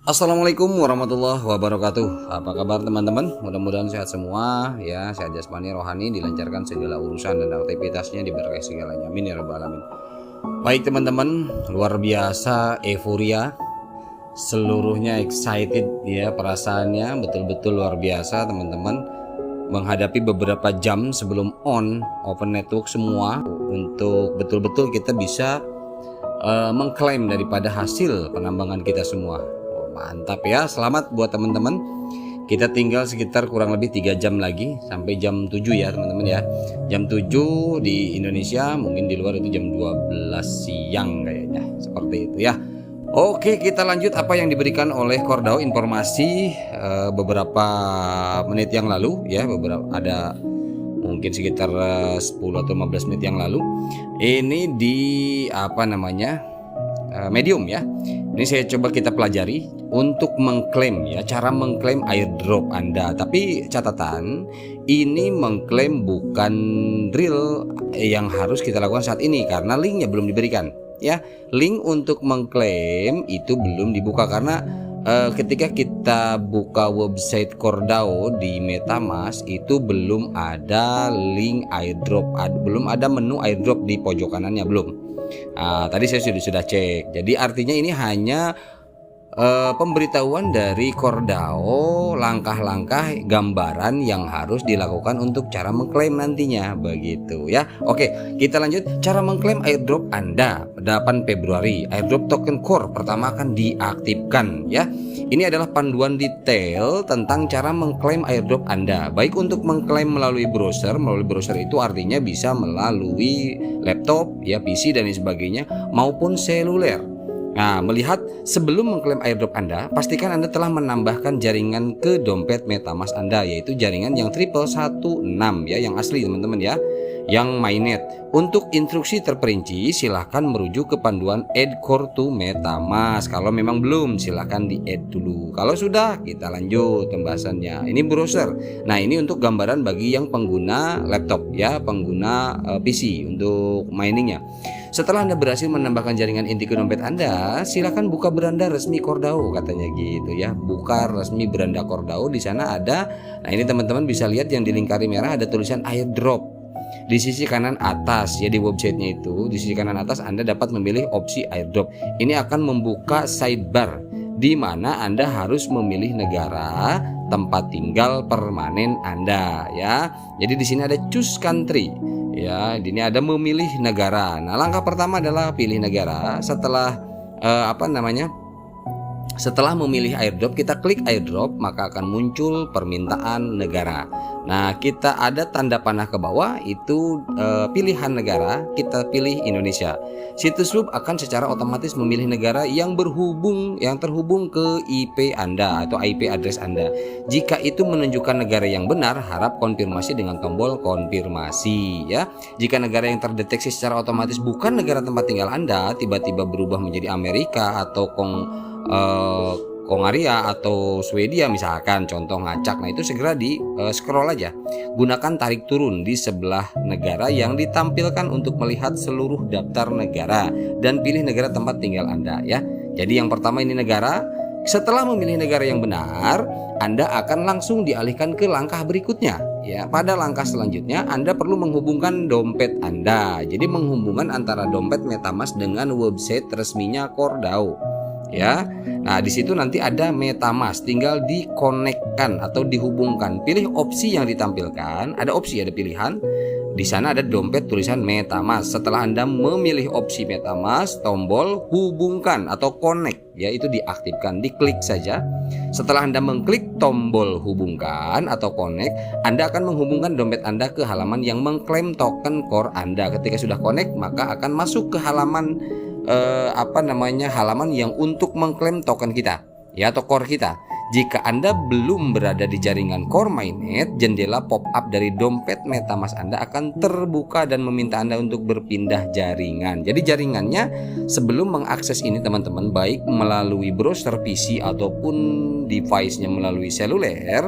Assalamualaikum warahmatullahi wabarakatuh. Apa kabar teman-teman? Mudah-mudahan sehat semua ya, sehat jasmani rohani, dilancarkan segala urusan dan aktivitasnya, diberkahi segalanya. Amin ya rabbal alamin. Baik teman-teman, luar biasa euforia, seluruhnya excited ya, perasaannya betul-betul luar biasa teman-teman. Menghadapi beberapa jam sebelum open network semua untuk betul-betul kita bisa mengklaim daripada hasil penambangan kita semua. Mantap ya, selamat buat teman-teman. Kita tinggal sekitar kurang lebih 3 jam lagi sampai jam 7 ya teman-teman ya. Jam 7 di Indonesia, mungkin di luar itu jam 12 siang kayaknya. Seperti itu ya. Oke, kita lanjut apa yang diberikan oleh Kordao informasi beberapa menit yang lalu ya, ada mungkin sekitar 10 atau 15 menit yang lalu. Ini di Medium ya. Ini saya coba kita pelajari untuk mengklaim ya, cara mengklaim airdrop Anda. Tapi catatan, ini mengklaim bukan real yang harus kita lakukan saat ini karena linknya belum diberikan ya. Link untuk mengklaim itu belum dibuka karena ketika kita buka website Kordao di MetaMask itu belum ada link airdrop, belum ada menu airdrop di pojok kanannya, belum. Tadi saya sudah cek. Jadi artinya ini hanya pemberitahuan dari Kordao, langkah-langkah gambaran yang harus dilakukan untuk cara mengklaim nantinya, begitu ya. Oke, kita lanjut. Cara mengklaim airdrop Anda 8 Februari. Airdrop token core pertama akan diaktifkan ya. Ini adalah panduan detail tentang cara mengklaim airdrop Anda. Baik untuk mengklaim melalui browser itu artinya bisa melalui laptop ya, PC dan sebagainya, maupun seluler. Nah, melihat sebelum mengklaim airdrop Anda, pastikan Anda telah menambahkan jaringan ke dompet MetaMask Anda, yaitu jaringan yang 1116 ya, yang asli teman-teman ya, yang mainnet. Untuk instruksi terperinci silahkan merujuk ke panduan add core to MetaMask. Kalau memang belum, silahkan di add dulu. Kalau sudah, kita lanjut pembahasannya. Ini browser. Nah, ini untuk gambaran bagi yang pengguna laptop ya, pengguna PC untuk miningnya. Setelah Anda berhasil menambahkan jaringan inti ke dompet Anda, silakan buka beranda resmi Kordao, katanya gitu ya. Buka resmi beranda Kordao, di sana ada. Nah, ini teman-teman bisa lihat yang dilingkari merah ada tulisan airdrop. Di sisi kanan atas ya, di websitenya itu, di sisi kanan atas Anda dapat memilih opsi airdrop. Ini akan membuka sidebar di mana Anda harus memilih negara tempat tinggal permanen Anda ya. Jadi di sini ada choose country. Ya, ini ada memilih negara. Nah, langkah pertama adalah pilih negara. Setelah setelah memilih airdrop, kita klik airdrop, maka akan muncul permintaan negara. Nah, kita ada tanda panah ke bawah itu pilihan negara, kita pilih Indonesia. Situs web akan secara otomatis memilih negara yang terhubung ke IP Anda atau IP address Anda. Jika itu menunjukkan negara yang benar, harap konfirmasi dengan tombol konfirmasi ya. Jika negara yang terdeteksi secara otomatis bukan negara tempat tinggal Anda, tiba-tiba berubah menjadi Amerika atau Kongaria atau Swedia misalkan, contoh ngacak. Nah, itu segera di scroll aja. Gunakan tarik turun di sebelah negara yang ditampilkan untuk melihat seluruh daftar negara dan pilih negara tempat tinggal Anda ya. Jadi yang pertama ini negara. Setelah memilih negara yang benar, Anda akan langsung dialihkan ke langkah berikutnya ya. Pada langkah selanjutnya Anda perlu menghubungkan dompet Anda. Jadi menghubungkan antara dompet MetaMask dengan website resminya Kordao ya. Nah, di situ nanti ada MetaMask, tinggal dikonekkan atau dihubungkan. Pilih opsi yang ditampilkan, ada pilihan. Di sana ada dompet tulisan MetaMask. Setelah Anda memilih opsi MetaMask, tombol hubungkan atau connect ya, itu diaktifkan, diklik saja. Setelah Anda mengklik tombol hubungkan atau connect, Anda akan menghubungkan dompet Anda ke halaman yang mengklaim token core Anda. Ketika sudah connect, maka akan masuk ke halaman halaman yang untuk mengklaim token kita ya, atau core kita. Jika Anda belum berada di jaringan core mainnet, jendela pop-up dari dompet MetaMask Anda akan terbuka dan meminta Anda untuk berpindah jaringan. Jadi jaringannya sebelum mengakses ini teman-teman, baik melalui browser PC ataupun device-nya melalui seluler,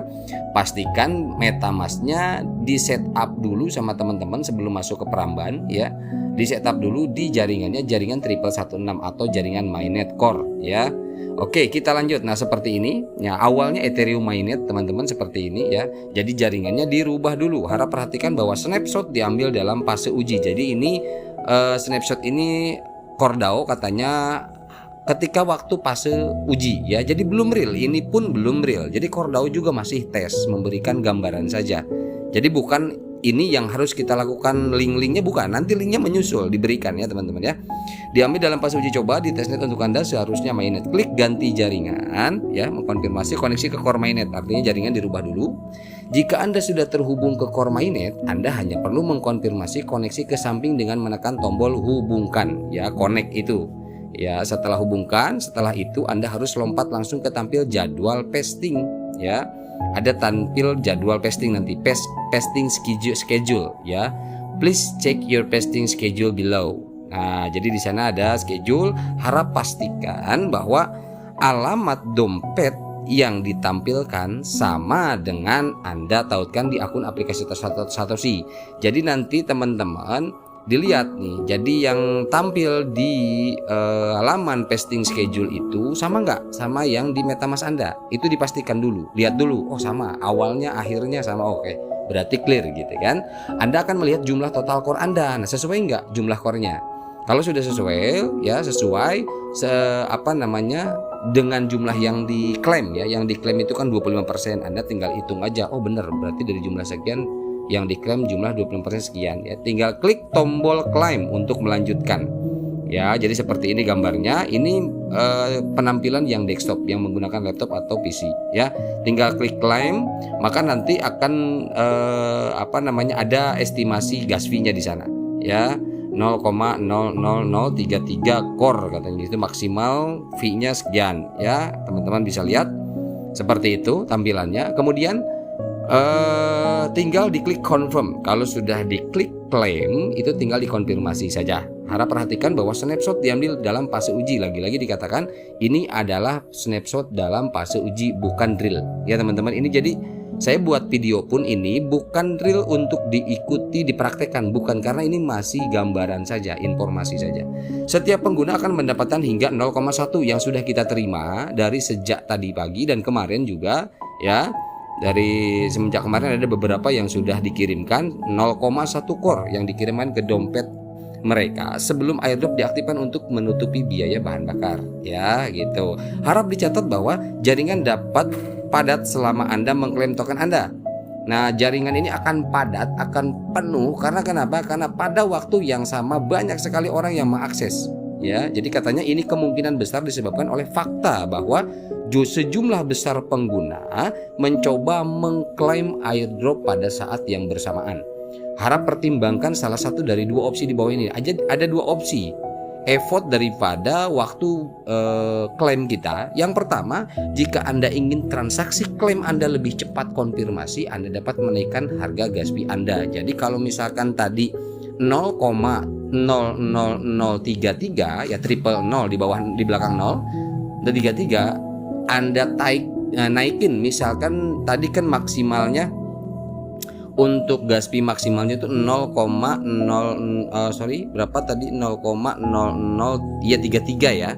pastikan MetaMask-nya di setup dulu sama teman-teman sebelum masuk ke Pramban ya. di setup dulu di jaringannya, jaringan 1116 atau jaringan mainnet core ya. Oke, kita lanjut. Nah, seperti ini. Ya, awalnya Ethereum mainnet teman-teman seperti ini ya. Jadi jaringannya dirubah dulu. Harap perhatikan bahwa snapshot diambil dalam fase uji. Jadi ini snapshot ini CoreDAO katanya ketika waktu fase uji ya. Jadi belum real, ini pun belum real. Jadi CoreDAO juga masih tes, memberikan gambaran saja. Jadi bukan ini yang harus kita lakukan, link-linknya bukan, nanti linknya menyusul diberikan ya teman-teman ya. Diambil dalam fase uji coba di testnet untuk Anda seharusnya mainnet. Klik ganti jaringan ya, mengkonfirmasi koneksi ke core mainnet, artinya jaringan dirubah dulu. Jika Anda sudah terhubung ke core mainnet, Anda hanya perlu mengkonfirmasi koneksi ke samping dengan menekan tombol hubungkan ya, connect itu. Ya, setelah hubungkan, setelah itu Anda harus lompat langsung ke tampil jadwal pasting ya. Ada tampil jadwal pasting nanti, pasting schedule ya. Please check your pasting schedule below. Nah, jadi di sana ada schedule. Harap pastikan bahwa alamat dompet yang ditampilkan sama dengan Anda tautkan di akun aplikasi Satoshi. Jadi nanti teman-teman dilihat nih, jadi yang tampil di halaman pasting schedule itu sama nggak sama yang di MetaMask Anda? Itu dipastikan dulu, lihat dulu, oh sama, awalnya akhirnya sama, oke, berarti clear gitu kan. Anda akan melihat jumlah total core Anda, nah sesuai nggak jumlah core-nya? Kalau sudah sesuai ya, sesuai dengan jumlah yang diklaim ya, yang diklaim itu kan 25%, Anda tinggal hitung aja, oh bener, berarti dari jumlah sekian yang diklaim jumlah 20% sekian ya. Tinggal klik tombol claim untuk melanjutkan. Ya, jadi seperti ini gambarnya. Ini penampilan yang desktop yang menggunakan laptop atau PC ya. Tinggal klik claim, maka nanti akan ada estimasi gas fee-nya di sana ya. 0,00033 core katanya gitu, maksimal fee-nya sekian ya. Teman-teman bisa lihat seperti itu tampilannya. Kemudian tinggal diklik confirm. Kalau sudah diklik claim, itu tinggal dikonfirmasi saja. Harap perhatikan bahwa snapshot diambil dalam fase uji. Lagi-lagi dikatakan ini adalah snapshot dalam fase uji, bukan drill ya teman-teman. Ini jadi saya buat video pun ini bukan drill untuk diikuti, dipraktekkan, bukan, karena ini masih gambaran saja, informasi saja. Setiap pengguna akan mendapatkan hingga 0,1 yang sudah kita terima dari sejak tadi pagi dan kemarin juga ya. Dari semenjak kemarin ada beberapa yang sudah dikirimkan 0,1 core yang dikirimkan ke dompet mereka sebelum airdrop diaktifkan untuk menutupi biaya bahan bakar ya gitu. Harap dicatat bahwa jaringan dapat padat selama Anda mengklaim token Anda. Nah, jaringan ini akan padat, akan penuh karena kenapa? Karena pada waktu yang sama banyak sekali orang yang mengakses ya. Jadi katanya ini kemungkinan besar disebabkan oleh fakta bahwa sejumlah besar pengguna mencoba mengklaim airdrop pada saat yang bersamaan. Harap pertimbangkan salah satu dari dua opsi di bawah ini. Ada dua opsi effort daripada waktu klaim kita. Yang pertama, jika Anda ingin transaksi klaim Anda lebih cepat konfirmasi, Anda dapat menaikkan harga gas fee Anda. Jadi kalau misalkan tadi 0,00033 ya, triple 0 di belakang 0 dan 33 Anda naikin, misalkan tadi kan maksimalnya untuk gas fee maksimalnya itu 0,33 ya.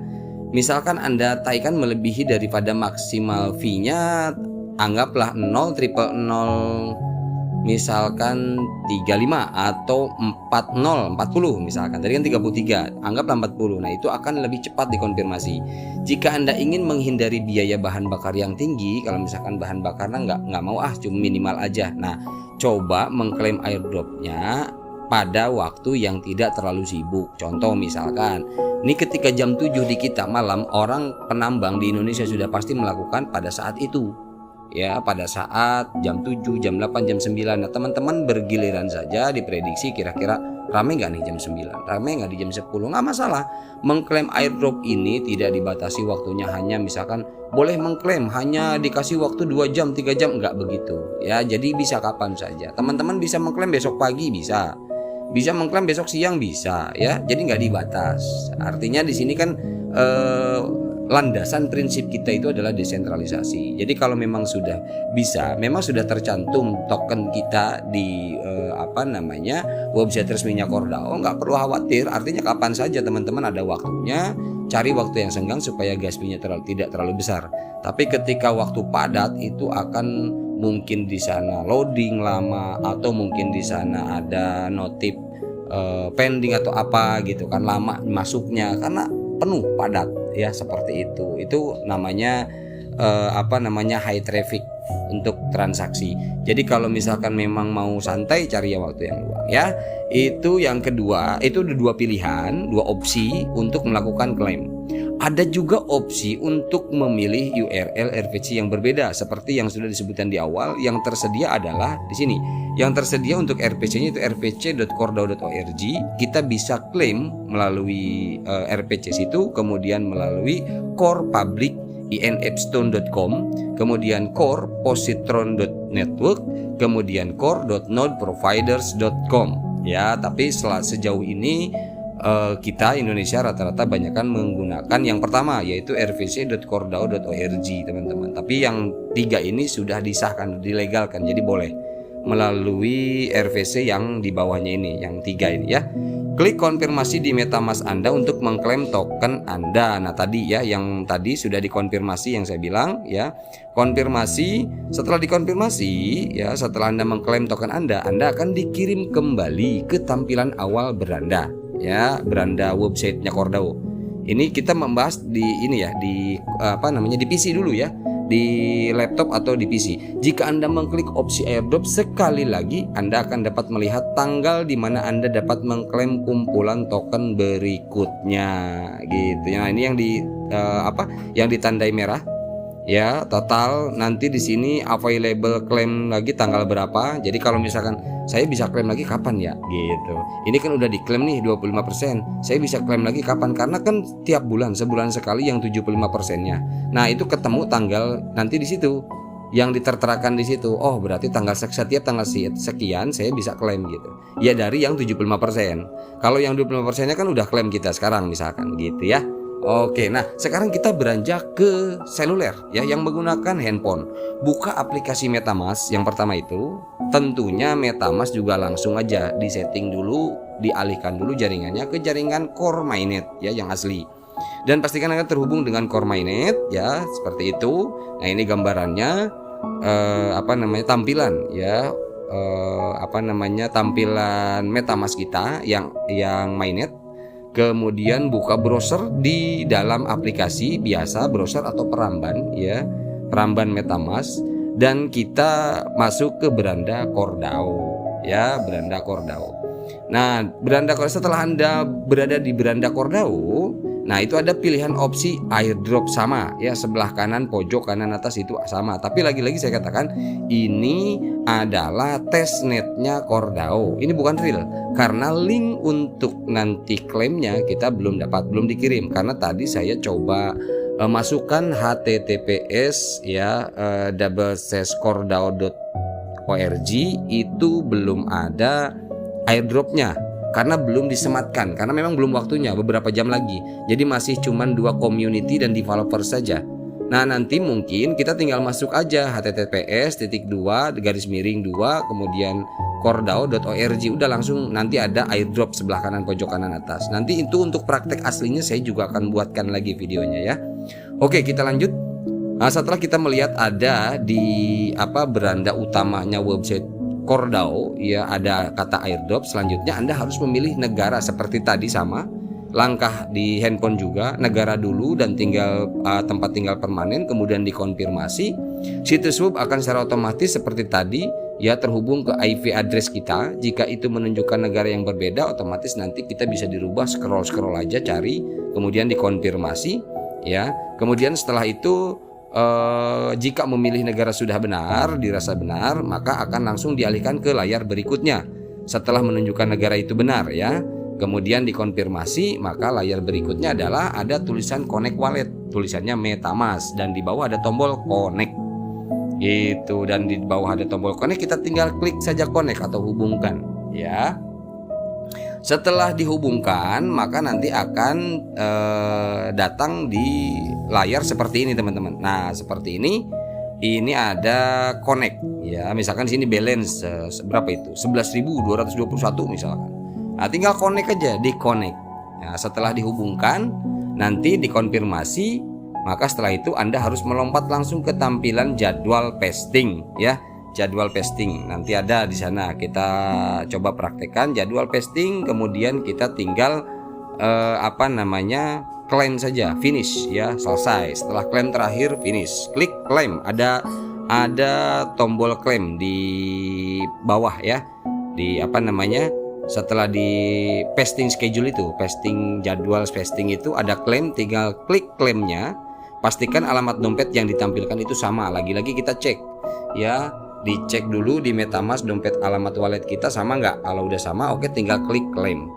Misalkan Anda taikkan melebihi daripada maksimal fee-nya, anggaplah 0,000 misalkan 35 atau 40 misalkan. Tadi kan 33, anggaplah 40. Nah, itu akan lebih cepat dikonfirmasi. Jika Anda ingin menghindari biaya bahan bakar yang tinggi, kalau misalkan bahan bakarnya nggak mau cuma minimal aja. Nah, coba mengklaim airdropnya pada waktu yang tidak terlalu sibuk. Contoh misalkan, ini ketika jam 7 di kita malam, orang penambang di Indonesia sudah pasti melakukan pada saat itu. Ya, pada saat jam 7, jam 8, jam 9. Nah, teman-teman bergiliran saja diprediksi kira-kira rame nggak nih jam 9, rame nggak di jam 10, nggak masalah. Mengklaim airdrop ini tidak dibatasi waktunya, hanya misalkan boleh mengklaim hanya dikasih waktu 2 jam, 3 jam, nggak begitu ya. Jadi bisa kapan saja. Teman-teman bisa mengklaim besok pagi, bisa mengklaim besok siang, bisa ya. Jadi nggak dibatas. Artinya di sini kan landasan prinsip kita itu adalah desentralisasi. Jadi kalau memang sudah bisa, memang sudah tercantum token kita di website resminya Kordao, nggak perlu khawatir. Artinya kapan saja teman-teman ada waktunya, cari waktu yang senggang supaya gas fee-nya tidak terlalu besar. Tapi ketika waktu padat itu akan mungkin di sana loading lama, atau mungkin di sana ada notif pending atau apa gitu kan, lama masuknya karena penuh padat ya, seperti itu namanya high traffic untuk transaksi. Jadi kalau misalkan memang mau santai, cari ya waktu yang luang ya. Itu yang kedua, itu ada dua pilihan, dua opsi untuk melakukan klaim. Ada juga opsi untuk memilih URL RPC yang berbeda seperti yang sudah disebutkan di awal. Yang tersedia adalah di sini. Yang tersedia untuk RPC-nya itu rpc.kordao.org. Kita bisa klaim melalui RPC situ, kemudian melalui core public infstone.com, kemudian core positron.network, kemudian core.nodeproviders.com ya. Tapi sejauh ini kita Indonesia rata-rata banyakkan menggunakan yang pertama, yaitu rvc.kordao.org teman-teman. Tapi yang tiga ini sudah disahkan, dilegalkan, jadi boleh melalui RVC yang di bawahnya ini, yang tiga ini ya. Klik konfirmasi di MetaMask Anda untuk mengklaim token Anda. Nah tadi ya, yang tadi sudah dikonfirmasi yang saya bilang ya. Konfirmasi, setelah dikonfirmasi ya, setelah Anda mengklaim token Anda akan dikirim kembali ke tampilan awal beranda ya, beranda websitenya Kordao. Ini kita membahas di ini ya, di di PC dulu ya, di laptop atau di PC. Jika Anda mengklik opsi airdrop sekali lagi, Anda akan dapat melihat tanggal di mana Anda dapat mengklaim kumpulan token berikutnya gitu. Nah, ini yang yang ditandai merah ya, total nanti di sini available claim lagi tanggal berapa. Jadi kalau misalkan saya bisa klaim lagi kapan ya gitu. Ini kan udah diklaim nih 25%. Saya bisa klaim lagi kapan? Karena kan tiap bulan, sebulan sekali yang 75%-nya. Nah, itu ketemu tanggal nanti di situ. Yang diterterakan di situ. Oh, berarti setiap tanggal sekian saya bisa klaim gitu. Ya dari yang 75%. Kalau yang 25%-nya kan udah klaim kita sekarang misalkan gitu ya. Oke, nah sekarang kita beranjak ke seluler ya, yang menggunakan handphone. Buka aplikasi MetaMask yang pertama itu. Tentunya MetaMask juga langsung aja disetting dulu, dialihkan dulu jaringannya ke jaringan Core Mainnet ya, yang asli. Dan pastikan akan terhubung dengan Core Mainnet ya, seperti itu. Nah ini gambarannya tampilan ya, tampilan MetaMask kita yang Mainnet. Kemudian buka browser di dalam aplikasi biasa, browser atau peramban ya, peramban MetaMask, dan kita masuk ke beranda Kordao ya, beranda Kordao. Nah, beranda Kordao, setelah Anda berada di beranda Kordao, nah itu ada pilihan opsi airdrop sama ya, sebelah kanan pojok kanan atas itu sama. Tapi lagi-lagi saya katakan ini adalah testnetnya Kordao. Ini bukan real karena link untuk nanti klaimnya kita belum dikirim, karena tadi saya coba masukkan https ya /kordao.org itu belum ada airdropnya. Karena belum disematkan, karena memang belum waktunya, beberapa jam lagi. Jadi masih cuman 2 community dan developer saja. Nah nanti mungkin kita tinggal masuk aja https://2 kemudian kordao.org, udah langsung nanti ada airdrop sebelah kanan pojok kanan atas. Nanti itu untuk praktek aslinya saya juga akan buatkan lagi videonya ya. Oke, kita lanjut. Nah, setelah kita melihat ada di beranda utamanya website Kordao ya, ada kata airdrop. Selanjutnya Anda harus memilih negara seperti tadi, sama langkah di handphone juga, negara dulu dan tinggal tempat tinggal permanen, kemudian dikonfirmasi. Situs web akan secara otomatis seperti tadi ya, terhubung ke IP address kita. Jika itu menunjukkan negara yang berbeda, otomatis nanti kita bisa dirubah, scroll aja cari, kemudian dikonfirmasi ya. Kemudian setelah itu jika memilih negara sudah benar, dirasa benar, maka akan langsung dialihkan ke layar berikutnya. Setelah menunjukkan negara itu benar ya, kemudian dikonfirmasi, maka layar berikutnya adalah ada tulisan Connect Wallet, tulisannya MetaMask, dan di bawah ada tombol Connect gitu. Dan di bawah ada tombol Connect, kita tinggal klik saja Connect atau hubungkan ya. Setelah dihubungkan, maka nanti akan datang di layar seperti ini teman-teman. Nah seperti ini ada connect ya, misalkan di sini balance berapa itu 11.221 misalkan. Nah tinggal connect aja, di connect. Nah, setelah dihubungkan nanti dikonfirmasi, maka setelah itu Anda harus melompat langsung ke tampilan jadwal pasting ya. Jadwal pasting nanti ada di sana, kita coba praktekkan jadwal pasting, kemudian kita tinggal klaim saja, finish ya, selesai. Setelah klaim terakhir finish, klik klaim, ada tombol klaim di bawah ya, di setelah di pasting schedule itu, pasting jadwal pasting itu ada klaim, tinggal klik klaimnya. Pastikan alamat dompet yang ditampilkan itu sama, lagi-lagi kita cek ya, dicek dulu di MetaMask dompet alamat wallet kita sama nggak. Kalau udah sama, oke, tinggal klik claim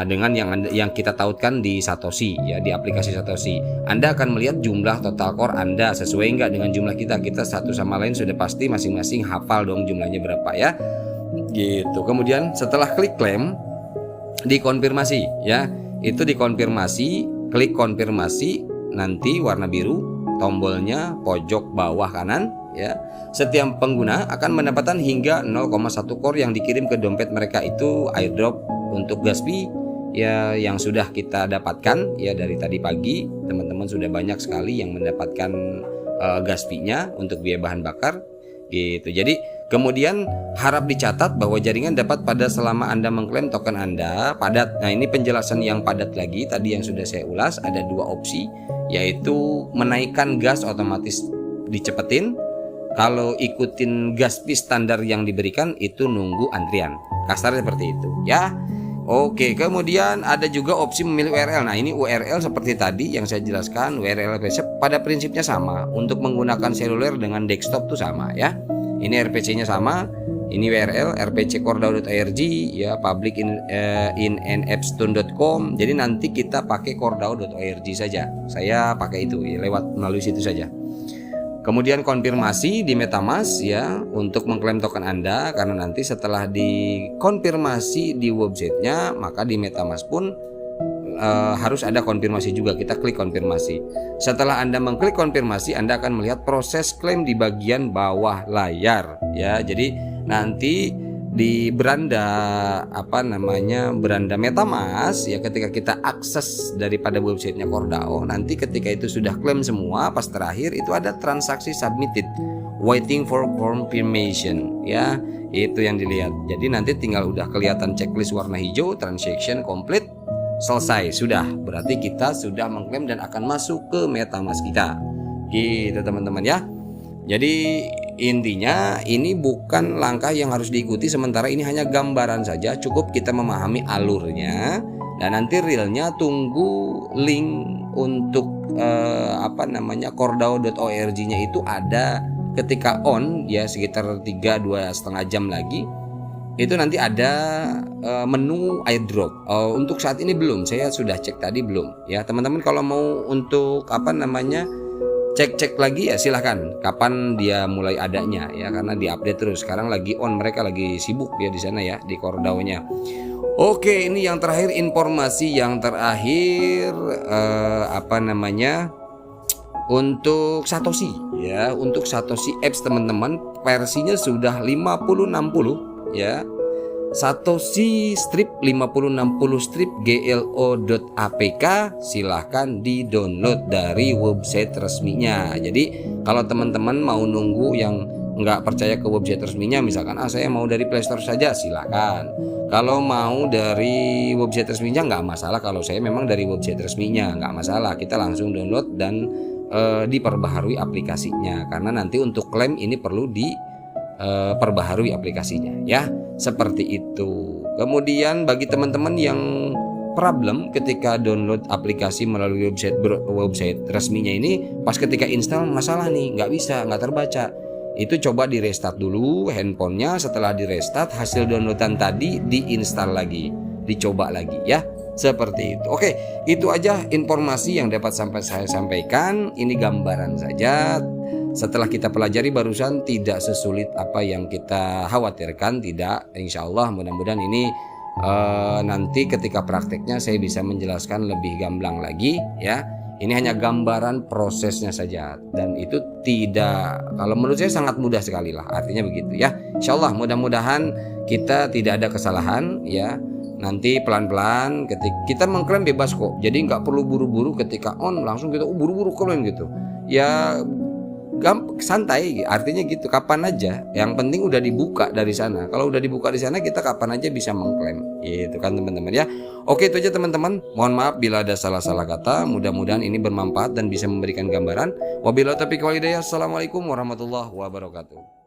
dengan yang kita tautkan di Satoshi ya, di aplikasi Satoshi. Anda akan melihat jumlah total core Anda sesuai nggak dengan jumlah kita satu sama lain sudah pasti masing-masing hafal dong jumlahnya berapa ya gitu. Kemudian setelah klik claim, dikonfirmasi ya, itu dikonfirmasi, klik konfirmasi, nanti warna biru tombolnya pojok bawah kanan ya. Setiap pengguna akan mendapatkan hingga 0,1 core yang dikirim ke dompet mereka. Itu airdrop untuk gas fee ya, yang sudah kita dapatkan ya dari tadi pagi. Teman-teman sudah banyak sekali yang mendapatkan gas fee-nya untuk biaya bahan bakar gitu. Jadi kemudian harap dicatat bahwa jaringan dapat pada selama Anda mengklaim token Anda padat. Nah ini penjelasan yang padat lagi tadi yang sudah saya ulas. Ada dua opsi, yaitu menaikkan gas otomatis dicepetin. Kalau ikutin gas fee standar yang diberikan itu nunggu antrian, kasarnya seperti itu ya. Oke, kemudian ada juga opsi memilih URL. Nah ini URL seperti tadi yang saya jelaskan, URL RPC pada prinsipnya sama. Untuk menggunakan seluler dengan desktop tuh sama ya. Ini RPC-nya sama. Ini URL rpc.cordao.org ya, public in appstone.com. Jadi nanti kita pakai cordao.org saja. Saya pakai itu ya, lewat melalui situ saja. Kemudian konfirmasi di MetaMask ya untuk mengklaim token Anda, karena nanti setelah dikonfirmasi di websitenya, maka di MetaMask pun harus ada konfirmasi juga. Kita klik konfirmasi. Setelah Anda mengklik konfirmasi, Anda akan melihat proses klaim di bagian bawah layar ya. Jadi nanti di beranda beranda MetaMask ya, ketika kita akses daripada websitenya Cordao, nanti ketika itu sudah klaim semua, pas terakhir itu ada transaksi submitted waiting for confirmation ya, itu yang dilihat. Jadi nanti tinggal udah kelihatan checklist warna hijau, transaction complete, selesai, sudah, berarti kita sudah mengklaim dan akan masuk ke MetaMask kita gitu teman-teman ya. Jadi intinya ini bukan langkah yang harus diikuti, sementara ini hanya gambaran saja, cukup kita memahami alurnya. Dan nanti realnya tunggu link untuk cordao.org-nya itu ada ketika on ya, sekitar 2,5 jam lagi itu nanti ada menu airdrop. Untuk saat ini belum, saya sudah cek tadi belum ya teman-teman. Kalau mau untuk cek lagi ya silahkan, kapan dia mulai adanya ya, karena diupdate terus. Sekarang lagi on, mereka lagi sibuk ya di sana ya, di Cordao-nya. Oke, ini yang terakhir, informasi yang terakhir untuk Satoshi ya. Untuk Satoshi Apps teman-teman, versinya sudah 5060 ya. Satoshi strip 5060 strip glo.apk, silahkan di download dari website resminya. Jadi kalau teman-teman mau nunggu yang nggak percaya ke website resminya, misalkan saya mau dari Play Store saja, silahkan. Kalau mau dari website resminya nggak masalah. Kalau saya memang dari website resminya nggak masalah, kita langsung download dan diperbaharui aplikasinya, karena nanti untuk klaim ini perlu perbaharui aplikasinya ya, seperti itu. Kemudian bagi teman-teman yang problem ketika download aplikasi melalui website resminya ini, pas ketika install masalah nih, nggak terbaca, itu coba di restart dulu handphonenya. Setelah di restart, hasil downloadan tadi diinstal lagi, dicoba lagi ya, seperti itu. Oke, itu aja informasi yang dapat saya sampaikan. Ini gambaran saja. Setelah kita pelajari barusan, tidak sesulit apa yang kita khawatirkan, tidak. Insya Allah mudah-mudahan ini nanti ketika prakteknya saya bisa menjelaskan lebih gamblang lagi ya. Ini hanya gambaran prosesnya saja, dan itu tidak, kalau menurut saya sangat mudah sekali lah, artinya begitu ya. Insyaallah mudah-mudahan kita tidak ada kesalahan ya. Nanti pelan-pelan ketika kita mengklaim bebas kok, jadi nggak perlu buru-buru ketika on langsung kita buru-buru klaim gitu ya. Santai, artinya gitu, kapan aja, yang penting udah dibuka dari sana. Kalau udah dibuka di sana, kita kapan aja bisa mengklaim, gitu kan teman-teman ya. Oke, itu aja teman-teman, mohon maaf bila ada salah-salah kata. Mudah-mudahan ini bermanfaat dan bisa memberikan gambaran. Wabillahi taufiq wal hidayah. Assalamualaikum warahmatullahi wabarakatuh.